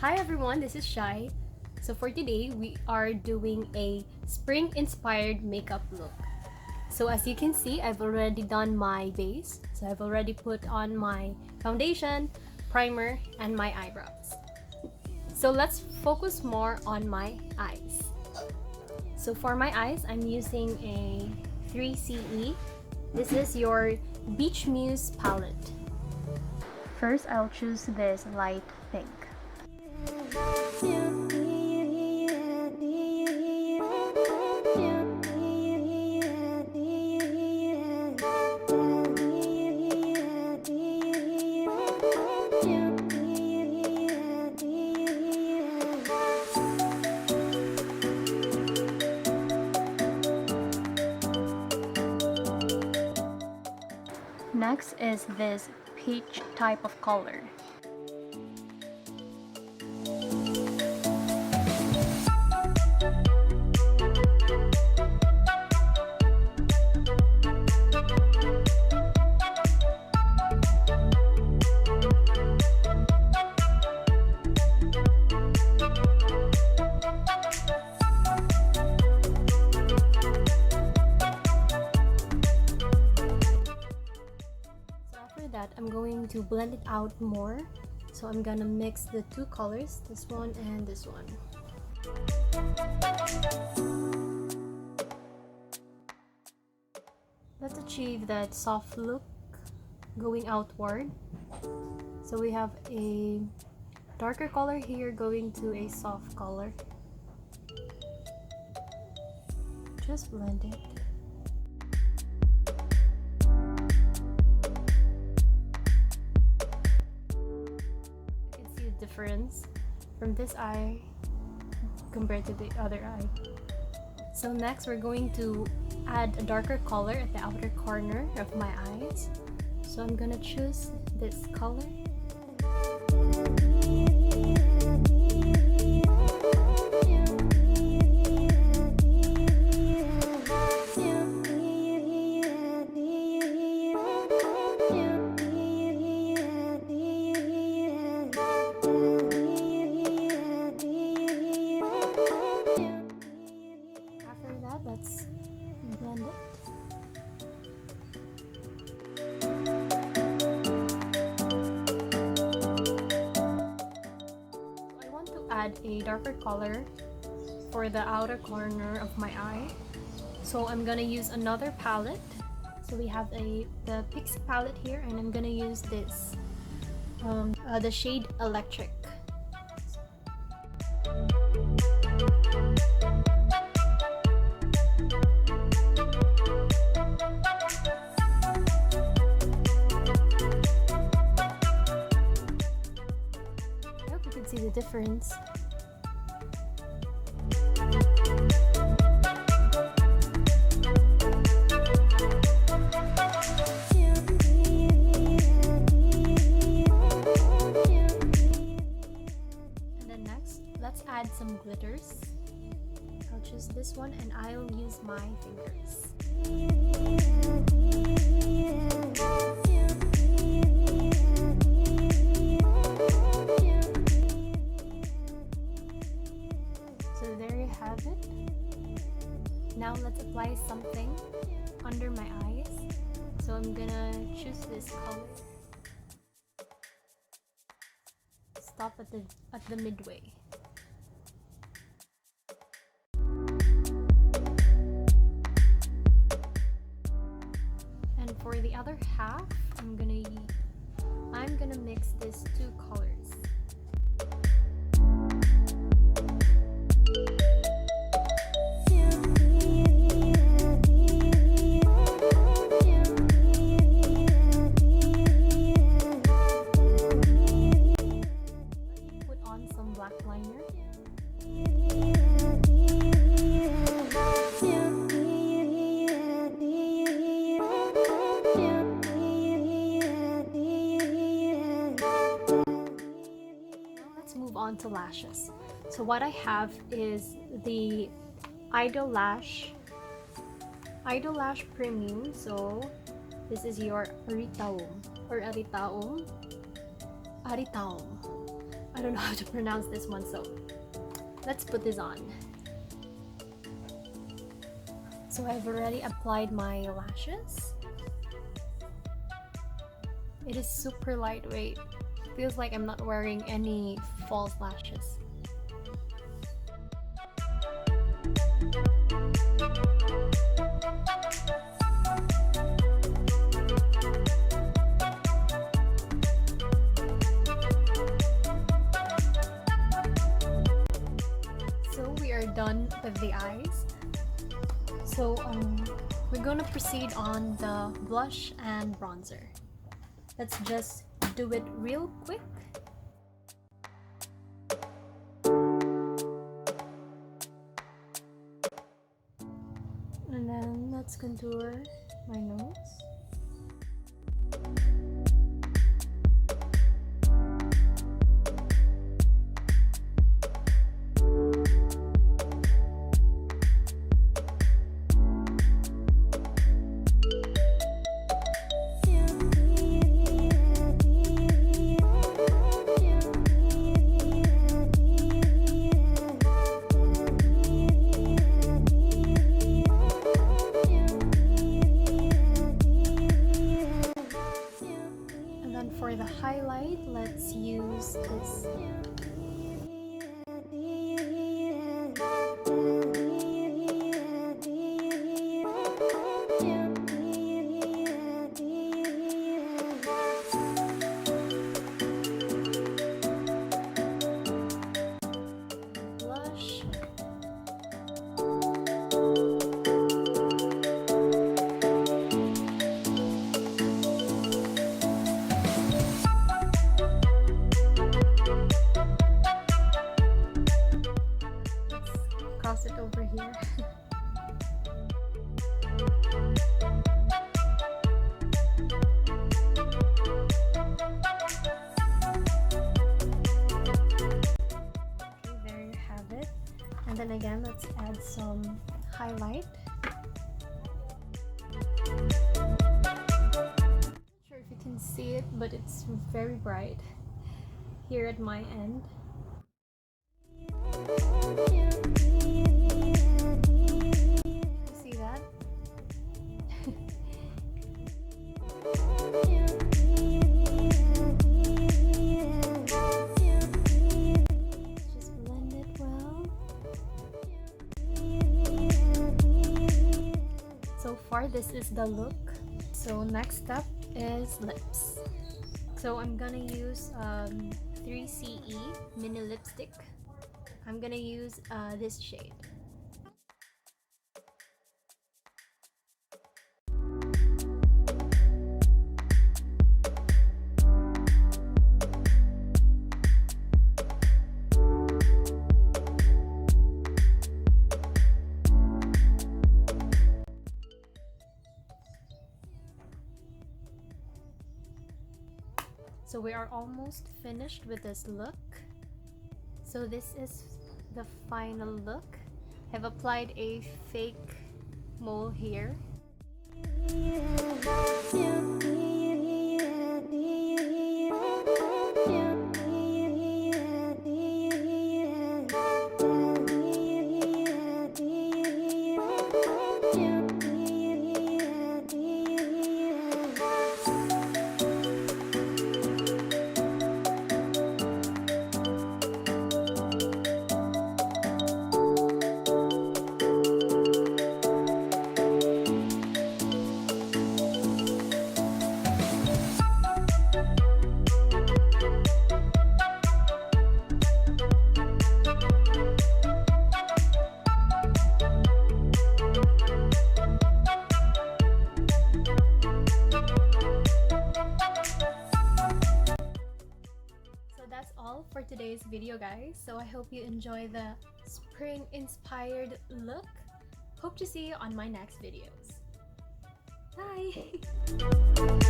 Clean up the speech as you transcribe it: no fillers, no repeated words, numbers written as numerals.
Hi everyone, this is Shai. So for today, we are doing a spring-inspired makeup look. So as you can see, I've already done my base. So I've already put on my foundation, primer, and my eyebrows. So let's focus more on my eyes. So for my eyes, I'm using a 3CE. This is your Beach Muse palette. First, I'll choose this light pink. Next is this peach type of color. That I'm going to blend it out more, so I'm gonna mix the two colors, this one and this one. Let's achieve that soft look going outward. So we have a darker color here going to a soft color. Just blend it. Difference from this eye compared to the other eye. So next we're going to add a darker color at the outer corner of my eyes. So I'm gonna choose this color. Let's blend it. I want to add a darker color for the outer corner of my eye. So I'm gonna use another palette. So we have the Pixie palette here, and I'm gonna use this, the shade Electric. See the difference. And then next, let's add some glitters. I'll choose this one and I'll use my fingers. Now let's apply something under my eyes. So I'm gonna choose this color. Stop at the midway. And for the other half, I'm gonna mix these two colors. On to lashes. So what I have is the Idol Lash Premium. So this is your Aritaum. I don't know how to pronounce this one, so let's put this on. So I've already applied my lashes. It is super lightweight. Feels like I'm not wearing any false lashes. So we are done with the eyes. So we're gonna proceed on the blush and bronzer. Let's just do it real quick. And then let's contour my nose. For the highlight, let's use this. Blush. Cross it over here. Okay, there you have it. And then again, let's add some highlight. Not sure if you can see it, but it's very bright here at my end. See that? Just blend it well. So far, this is the look. So next step is lips. So I'm gonna use 3CE mini lipstick. I'm gonna use this shade. So we are almost finished with this look. So this is the final look. I've applied a fake mole here. That's all for today's video, guys. So I hope you enjoy the spring inspired look. Hope to see you on my next videos. Bye.